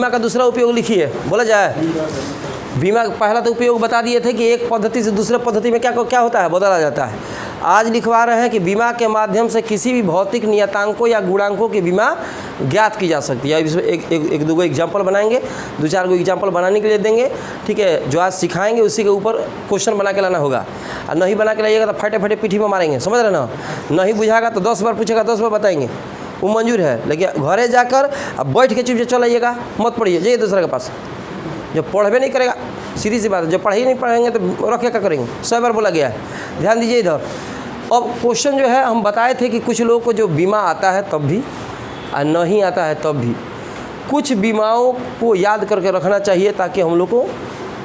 बीमा का दूसरा उपयोग लिखिए, बोला जाए। बीमा पहला तो उपयोग बता दिए थे कि एक पद्धति से दूसरे पद्धति में क्या होता है, बदला जाता है। आज लिखवा रहे हैं कि बीमा के माध्यम से किसी भी भौतिक नियतांकों या गुणांकों की बीमा ज्ञात की जा सकती है। इसमें एक दो एग्जाम्पल बनाएंगे, 2-4 एग्जाम्पल बनाने के लिए देंगे, ठीक है। जो आज सिखाएंगे उसी के ऊपर क्वेश्चन बना के लाना होगा, और नहीं बना के लाइएगा तो फटे फटे पीठी में मारेंगे, समझ रहे ना। नहीं बुझाएगा तो 10 बार पूछेगा, 10 बार बताएंगे, वो मंजूर है। लेकिन घरे जाकर अब बैठ के चुपचाप चल आइएगा, मत पढ़िए, जाइए दूसरे के पास। जो पढ़बे नहीं करेगा, सीधी सी बात है, जो पढ़ाई नहीं पढ़ेंगे तो रखे क्या करेंगे, 100 बार बोला गया है। ध्यान दीजिए इधर। अब क्वेश्चन जो है हम बताए थे कि कुछ लोगों को जो बीमा आता है तब भी और नहीं आता है तब भी, कुछ बीमाओं को याद करके रखना चाहिए ताकि हम लोग को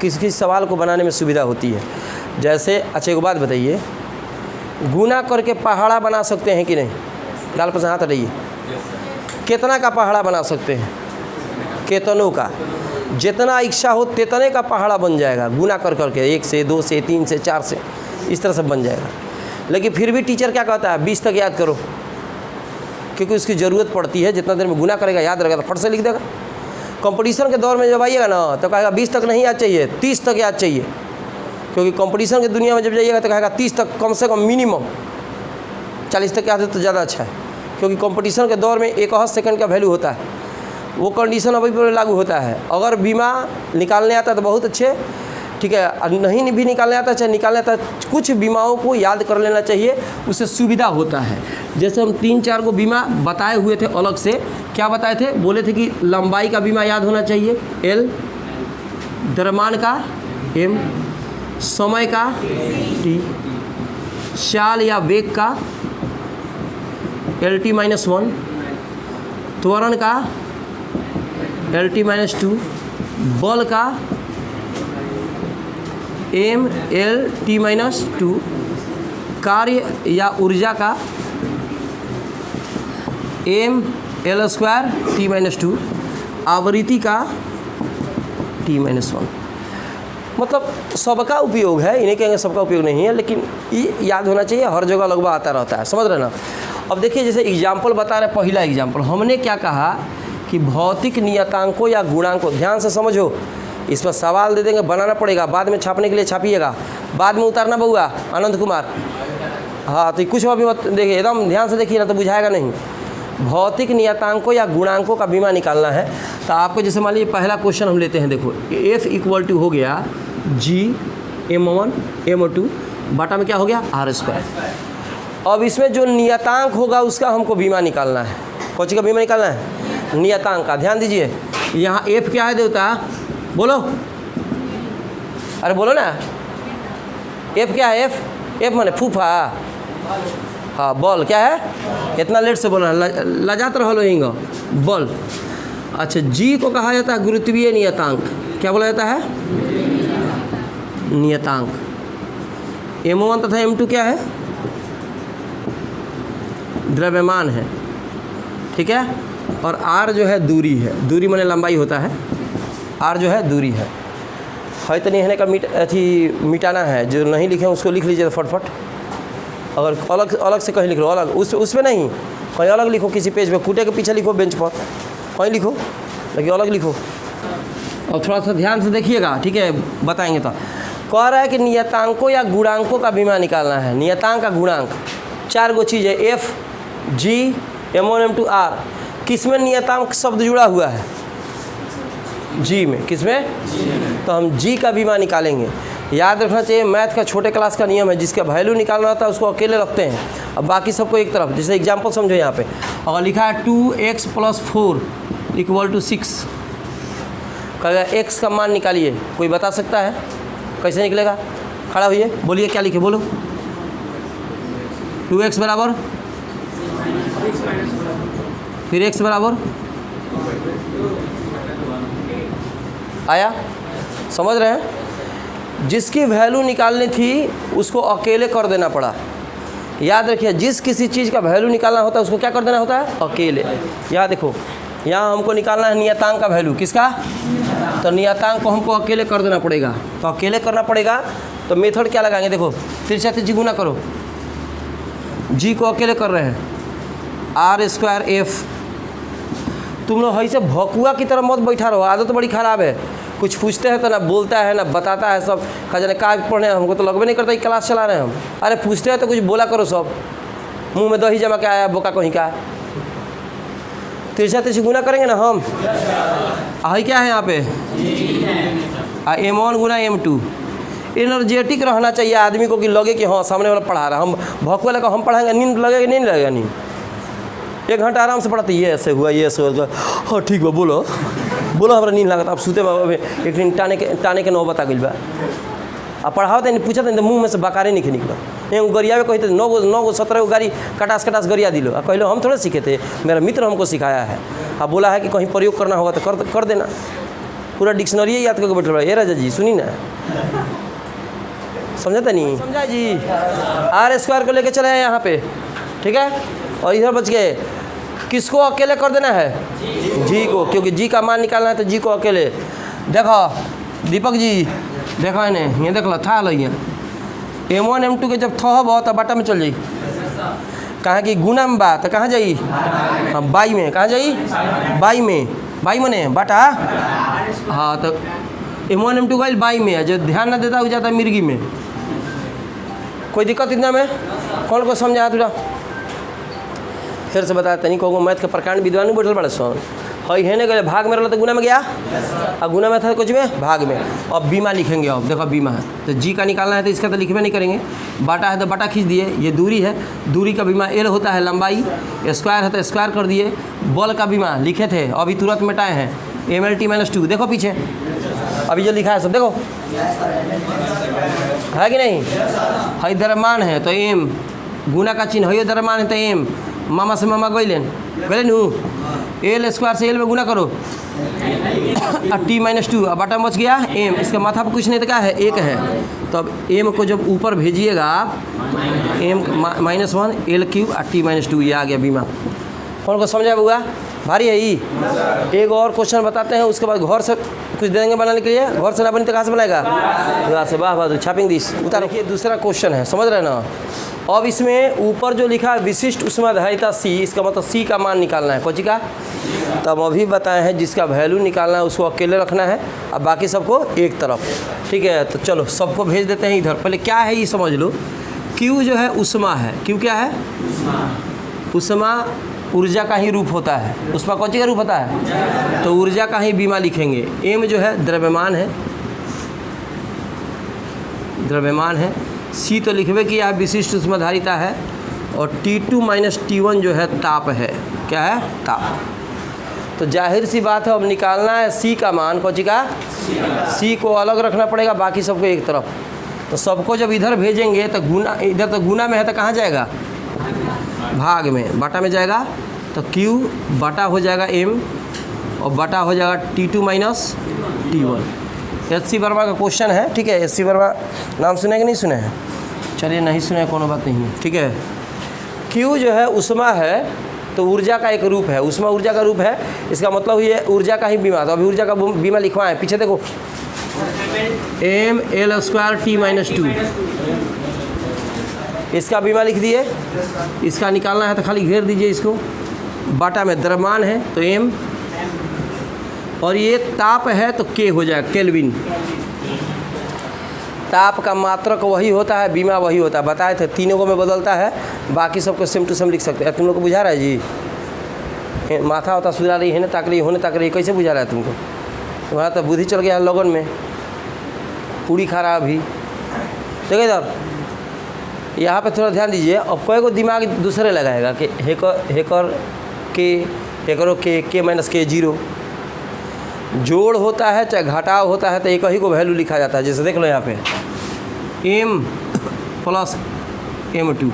किसी सवाल को बनाने में सुविधा होती है। जैसे अच्छा एक बात बताइए, गुना करके पहाड़ा बना सकते हैं कि नहीं? गाल पर से हाथ हटाइए। कितना का पहाड़ा बना सकते हैं? केतनों का। जितना इच्छा हो तितने का पहाड़ा बन जाएगा, गुना कर करके 1 से 2 से 3 से 4 से, इस तरह से बन जाएगा। लेकिन फिर भी टीचर क्या कहता है, 20 तक याद करो, क्योंकि उसकी ज़रूरत पड़ती है। जितना देर में गुना करेगा याद रहेगा तो फट से लिख देगा। कंपटीशन के दौर में जब आइएगा ना तो कहेगा 20 तक नहीं याद चाहिए, 30 तक याद चाहिए, क्योंकि कंपटीशन की दुनिया में जब जाइएगा तो कहेगा 30 तक कम से कम मिनिमम, 40 तक याद है तो ज़्यादा अच्छा है, क्योंकि कंपटीशन के दौर में 1 सेकंड का वैल्यू होता है। वो कंडीशन अभी पर लागू होता है। अगर बीमा निकालने आता है तो बहुत अच्छे, ठीक है। नहीं भी निकालने आता, चाहे निकालने आता, कुछ बीमाओं को याद कर लेना चाहिए, उससे सुविधा होता है। जैसे हम 3-4 को बीमा बताए हुए थे अलग से। क्या बताए थे? बोले थे कि लंबाई का बीमा याद होना चाहिए, L, द्रव्यमान का M, समय का T, चाल या वेग का LT-1, त्वरण का LT-2, बल का MLT-2, कार्य या ऊर्जा का ML2T-2, आवृत्ति का T-1। मतलब सबका उपयोग है, इन्हें कहेंगे सबका उपयोग नहीं है, लेकिन ये याद होना चाहिए। हर जगह लगभग आता रहता है, समझ रहे ना। अब देखिए जैसे एग्जाम्पल बता रहे, पहला एग्जाम्पल हमने क्या कहा कि भौतिक नियतांकों या गुणांकों, ध्यान से समझो, इस पर सवाल दे देंगे, बनाना पड़ेगा, बाद में छापने के लिए छापिएगा, बाद में उतारना बउआ आनंद कुमार। हाँ तो कुछ अभी मत देखिए, एकदम ध्यान से देखिए ना तो बुझाएगा नहीं। भौतिक नियतांकों या गुणांकों का बीमा निकालना है तो आपको जैसे मान लीजिए पहला क्वेश्चन हम लेते हैं, देखो F = हो गया G(m1 m2) बटा में क्या हो गया R²। अब इसमें जो नियतांक होगा उसका हमको बीमा निकालना है। कौन सी का बीमा निकालना है? नियतांक का। ध्यान दीजिए, यहाँ F क्या है देवता, बोलो, अरे बोलो ना, F क्या है? F माने फूफा, हाँ। बल क्या है? इतना लेट से बोलना, लजात रहो हिंग, बल। अच्छा, G को कहा जाता है गुरुत्वीय नियतांक। क्या बोला जाता है? नियतांक। M1 तथा M2 क्या है? द्रव्यमान है, ठीक है। और R जो है दूरी है, दूरी माने लंबाई होता है, R जो है दूरी है तो नहीं है का मिटाना है। जो नहीं लिखे उसको लिख लीजिए फटफट। अगर अलग से कहीं लिख लो, अलग उसमें नहीं, कहीं अलग लिखो, किसी पेज पे कूटे के पीछे लिखो, बेंच पर कहीं लिखो, लेकिन अलग लिखो। और थोड़ा सा ध्यान से देखिएगा, ठीक है, बताएंगे तो। कह रहा है कि नियतांकों या गुणांकों का बीमा निकालना है। नियतांक का गुणांक 4 गो चीज़ है, F, G, M1 M2 R। किसमें नियतांक शब्द जुड़ा हुआ है? G में। किसमें? तो हम G का बीमा निकालेंगे। याद रखना चाहिए, मैथ का छोटे क्लास का नियम है, जिसका वैल्यू निकालना होता है उसको अकेले रखते हैं, अब बाकी सबको एक तरफ। जैसे एग्जांपल समझो, यहाँ पे अगर लिखा है 2x + 4 = 6, कहेगा x का मान निकालिए, कोई बता सकता है कैसे निकलेगा? खड़ा होइए, बोलिए क्या लिखे, बोलो। 2x बराबर, फिर x बराबर आया, समझ रहे हैं? जिसकी वैल्यू निकालनी थी उसको अकेले कर देना पड़ा। याद रखिए, जिस किसी चीज़ का वैल्यू निकालना होता है उसको क्या कर देना होता है? अकेले। यहाँ देखो, यहाँ हमको निकालना है नियतांक का वैल्यू, किसका? तो नियतांक को हमको अकेले कर देना पड़ेगा। तो अकेले करना पड़ेगा तो मेथड क्या लगाएंगे? देखो, तिरछा तिरछी गुना करो। G को अकेले कर रहे हैं, R² F, तुम लोग ऐसे भकुआ की तरह मत बैठा रहो, आदत तो बड़ी ख़राब है। कुछ पूछते हैं तो ना बोलता है ना बताता है, सब खजाने का पढ़ने हमको तो लगभग नहीं करता कि क्लास चला रहे हैं हम। अरे पूछते हैं तो कुछ बोला करो, सब मुंह में दही जमा के आया बोका कहीं का। तिरछा तिरछी गुना करेंगे ना हम। आई क्या है यहाँ पे M1 गुना M2। एनर्जेटिक रहना चाहिए आदमी को कि लगे कि हाँ सामने वाला पढ़ा रहा। हम भकुआ लगा हम पढ़ाएंगे, नींद लगेगा नहीं लगेगा नींद। 1 घंटा आराम से पढ़ाते, ये ऐसे हुआ ये ऐसे हुआ, हाँ ठीक बा बोलो बोलो, हमारा नींद लगा। अब सूते एक दिन टाने के 9 बता गई बा। अब पढ़ाओ तो पूछा तो मुँह में से बकारे नहीं निकला। एगो गरिया में कही तो 9 17 गाड़ी कटास गरिया दिलो। अब कहलो हम थोड़े सीखे थे, मेरा मित्र हमको सिखाया है। अब बोला है कि कहीं प्रयोग करना होगा तो कर देना। पूरा डिक्शनरी याद करके बैठे ये राजा जी सुनी ना, समझा नहीं समझा जी। R² को लेके चले हैं यहाँ पे, ठीक है। और इधर बच गए, किसको अकेले कर देना है? जी को, क्योंकि जी का मान निकालना है तो जी को अकेले। देखो दीपक जी, देखो इन्हें ये देख लो था लो यहाँ M1 M2 के जब थह बहुत तब बाटा में चल जाई। कहाँ की गुना में बा तो कहाँ जाई? हाँ बाई में। कहाँ जाई? बाई में। बाई मने बाटा। हाँ तो M1 M2 गई बाई में, जो ध्यान ना देता हो जाता है मिर्गी में। कोई दिक्कत इतना में? कौन को समझा तुरा? फिर से बताया तनी को मैथ के प्रकांड विद्वान बैठल बड़े सोन हई है गए भाग में रहा तो गुना में गया, और गुना में था कुछ में भाग में। अब बीमा लिखेंगे। अब देखो बीमा है तो जी का निकालना है तो इसका तो लिखबे नहीं करेंगे। बाटा है तो बाटा खींच दिए, ये दूरी है, दूरी का बीमा L होता है लंबाई, स्क्वायर है तो स्क्वायर कर दिए। बल का बीमा लिखे थे अभी तुरंत मिटाए हैं MLT-2। देखो पीछे अभी जो लिखा है सब देखो है कि नहीं। हई द्रव्यमान है तो M, गुना का चिन्ह है द्रव्यमान है तो M, मामा से मामा गईलेन L² से L में गुना करो T-2। अब बटा बच गया M, इसका माथा पर कुछ नहीं तो क्या है 1 है। तो अब M को जब ऊपर भेजिएगा आप M -1 L³ T-2, ये आ गया बीमा। कौन को समझा बुआ? भारी है ये। एक और क्वेश्चन बताते हैं, उसके बाद घर से कुछ देंगे बनाने के लिए। घर से ना बनी तो कहाँ से बनाएगा? घर से। वाह वाह, छापिंग दिस उतार। देखिए दूसरा क्वेश्चन है, समझ रहे ना। अब इसमें ऊपर जो लिखा है विशिष्ट ऊष्माधारिता C, इसका मतलब C का मान निकालना है। कोची का? तब अभी बताए हैं जिसका वैल्यू निकालना है उसको अकेले रखना है, अब बाकी सबको एक तरफ, ठीक है। तो चलो सबको भेज देते हैं इधर। पहले क्या है ये समझ लो। Q जो है ऊष्मा है। Q क्या है? ऊष्मा ऊर्जा का ही रूप होता है। ऊष्मा कौन सी का रूप होता है? तो ऊर्जा का ही बीमा लिखेंगे। M जो है द्रव्यमान है, द्रव्यमान है। C तो लिखबे कि यह विशिष्ट ऊष्माधारिता है। और T2 - T1 जो है ताप है। क्या है? ताप। तो जाहिर सी बात है अब निकालना है C का मान। कौची का? C को अलग रखना पड़ेगा, बाकी सबको एक तरफ। तो सबको जब इधर भेजेंगे तो गुना, इधर तो गुना में है तो कहाँ जाएगा? भाग में। बाटा में जाएगा तो Q बाटा हो जाएगा M और बाटा हो जाएगा T2 - T1। SC वर्मा का क्वेश्चन है, ठीक है। SC वर्मा नाम सुने कि नहीं सुने हैं? चलिए नहीं सुने कोनो बात नहीं है, ठीक है। Q जो है ऊष्मा है तो ऊर्जा का एक रूप है। ऊष्मा ऊर्जा का रूप है, इसका मतलब ये ऊर्जा का ही बीमा। तो अभी ऊर्जा का बीमा लिखवाएं, पीछे देखो M L² T-2, इसका बीमा लिख दिए। इसका निकालना है तो खाली घेर दीजिए इसको। बाटा में द्रव्यमान है तो M, और ये ताप है तो K हो जाएगा, केल्विन। ताप का मात्रक वही होता है, बीमा वही होता है। बताए थे तीनों को में बदलता है, बाकी सबको सेम टू सेम लिख सकते हैं। तुम लोग को बुझा रहा है जी? माथा होता सुधरा रही है ना, ताक रही होने ताक रही, कैसे बुझा रहा है तुमको? तुम्हारा तो बुद्धि चल गया है लगन में, पूरी खा रहा अभी। देखिए इधर यहाँ पे थोड़ा ध्यान दीजिए। अब कोई को दिमाग दूसरे लगाएगा कि हेकर के -K 0 जोड़ होता है चाहे घटाव होता है तो एक ही को वैल्यू लिखा जाता है। जैसे देख लो यहाँ पे M + M2,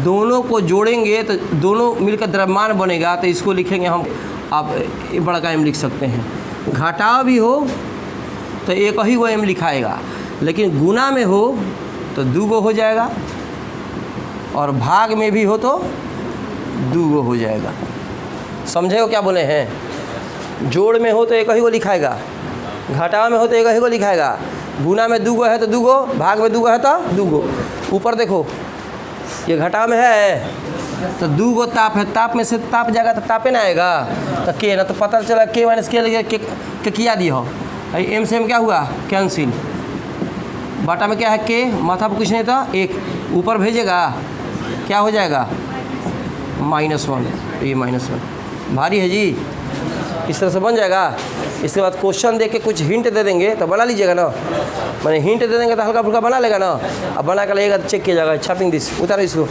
दोनों को जोड़ेंगे तो दोनों मिलकर द्रव्यमान बनेगा, तो इसको लिखेंगे हम, आप बड़ा का M लिख सकते हैं। घटाव भी हो तो एक ही को M लिखाएगा, लेकिन गुना में हो तो 2 गो हो जाएगा, और भाग में भी हो तो 2 गो हो जाएगा। समझे हो क्या बोले हैं? जोड़ में हो तो एक ही को लिखाएगा, घटाव में हो तो एक ही को लिखाएगा, गुना में 2 गो है तो 2 गो, भाग में 2 गो है तो 2 गो। ऊपर देखो ये घटाव में है तो 2 गो ताप है, ताप में से ताप जाएगा तो तापे ना आएगा, तो के ना, तो पता चला के माइनस के लगे के किया दी हो, एम से एम क्या हुआ कैंसिल, बाटा में क्या है के, माथा पर कुछ नहीं था, एक ऊपर भेजेगा क्या हो जाएगा -1, ये -1 भारी है जी, इस तरह से बन जाएगा। इसके बाद क्वेश्चन दे के कुछ हिंट दे देंगे तो बना लीजिएगा ना, मैंने हिंट दे देंगे तो हल्का फुल्का बना लेगा ना, अब बना कर लगेगा तो चेक किया जाएगा, छापिंग दिस, उतारो इसको।